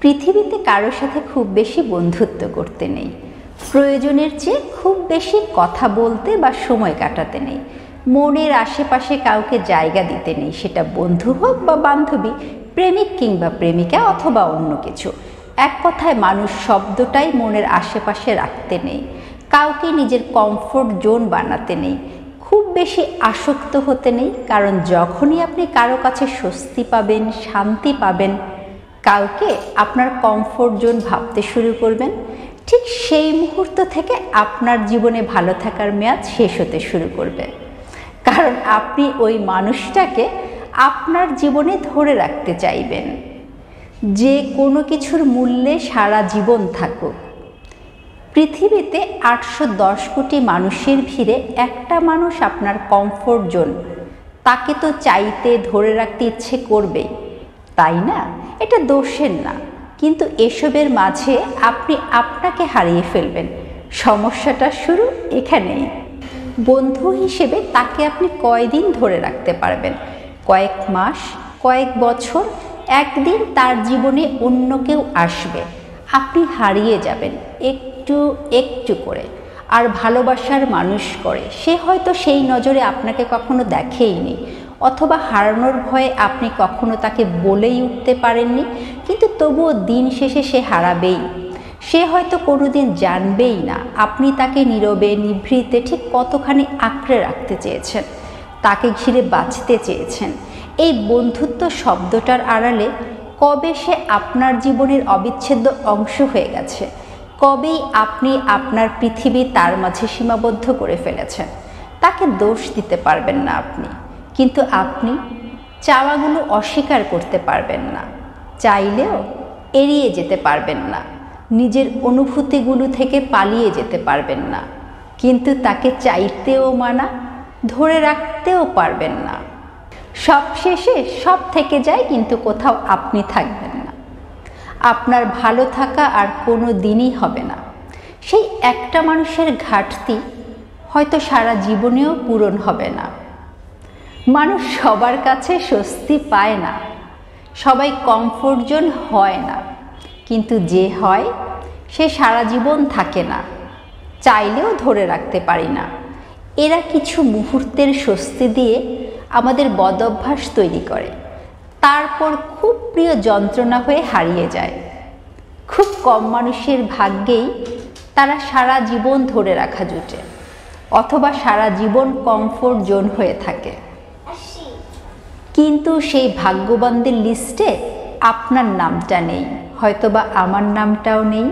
পৃথিবীতে কারোর সাথে খুব বেশি বন্ধুত্ব করতে নেই, প্রয়োজনের চেয়ে খুব বেশি কথা বলতে বা সময় কাটাতে নেই, মনের আশেপাশে কাউকে জায়গা দিতে নেই, সেটা বন্ধু হোক বা বান্ধবী, প্রেমিক কিংবা প্রেমিকা অথবা অন্য কিছু। এক কথায় মানুষ শব্দটাই মনের আশেপাশে রাখতে নেই, কাউকে নিজের কমফোর্ট জোন বানাতে নেই, খুব বেশি আসক্ত হতে নেই। কারণ যখনই আপনি কারো কাছে স্বস্তি পাবেন, শান্তি পাবেন, কাউকে আপনার কমফোর্ট জোন ভাবতে শুরু করবেন, ঠিক সেই মুহূর্ত থেকে আপনার জীবনে ভালো থাকার মেয়াদ শেষ হতে শুরু করবে। কারণ আপনি ওই মানুষটাকে আপনার জীবনে ধরে রাখতে চাইবেন, যে কোনো কিছুর মূল্যে সারা জীবন থাকুক। পৃথিবীতে 810 কোটি মানুষের ভিড়ে একটা মানুষ আপনার কমফোর্ট জোন, তাকে তো চাইতে ধরে রাখতে ইচ্ছে করবেই, তাই না? এটা দোষের না, কিন্তু এসবের মাঝে আপনি আপনাকে হারিয়ে ফেলবেন। সমস্যাটা শুরু এখানেই। বন্ধু হিসেবে তাকে আপনি কয়দিন ধরে রাখতে পারবেন? কয়েক মাস, কয়েক বছর, একদিন তার জীবনে অন্য কেউ আসবে, আপনি হারিয়ে যাবেন একটু একটু করে। আর ভালোবাসার মানুষ করে, সে হয়তো সেই নজরে আপনাকে কখনো দেখেইনি, অথবা হারানোর ভয়ে আপনি কখনো তাকে বলেই উঠতে পারেননি, কিন্তু তবুও দিন শেষে সে হারাবেই। সে হয়তো কোনোদিন জানবেই না আপনি তাকে নীরবে নিভৃতে ঠিক কতখানি আঁকড়ে রাখতে চেয়েছেন, তাকে ঘিরে বাঁচতে চেয়েছেন। এই বন্ধুত্ব শব্দটার আড়ালে কবে সে আপনার জীবনের অবিচ্ছেদ্য অংশ হয়ে গেছে, কবেই আপনি আপনার পৃথিবী তার মাঝে সীমাবদ্ধ করে ফেলেছেন। তাকে দোষ দিতে পারবেন না আপনি, কিন্তু আপনি চাওয়াগুলো অস্বীকার করতে পারবেন না, চাইলেও এড়িয়ে যেতে পারবেন না, নিজের অনুভূতিগুলো থেকে পালিয়ে যেতে পারবেন না, কিন্তু তাকে চাইতেও মানা, ধরে রাখতেও পারবেন না। সবশেষে সব থেকে যায়, কিন্তু কোথাও আপনি থাকবেন না। আপনার ভালো থাকা আর কোনো দিনই হবে না। সেই একটা মানুষের ঘাটতি হয়তো সারা জীবনেও পূরণ হবে না। মানুষ সবার কাছে স্বস্তি পায় না, সবাই কমফোর্ট জোন হয় না, কিন্তু যে হয় সে সারা জীবন থাকে না, চাইলেও ধরে রাখতে পারি না। এরা কিছু মুহূর্তের স্বস্তি দিয়ে আমাদের বদঅভ্যাস তৈরি করে, তারপর খুব প্রিয় যন্ত্রণা হয়ে হারিয়ে যায়। খুব কম মানুষের ভাগ্যেই তারা সারা জীবন ধরে রাখা জুটে, অথবা সারা জীবন কমফোর্ট জোন হয়ে থাকে। কিন্তু সেই ভাগ্যবানদের লিস্টে আপনার নামটা নেই, হয়তোবা আমার নামটাও নেই।